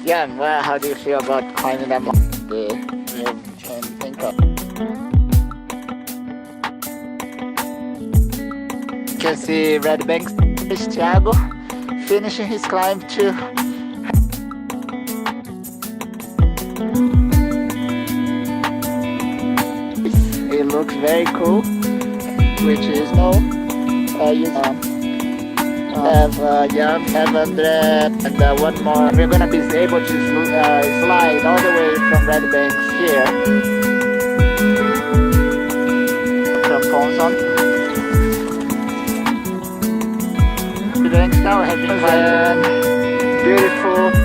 Yeah, well, how do you feel about climbing that mountain? You can think of. You can see Red Banks, Thiago, finishing his climb too. It looks very cool, which is no, you have Andre and one more. We're gonna be able to slide all the way from Red Banks here from Ponson. Red Banks now have been beautiful.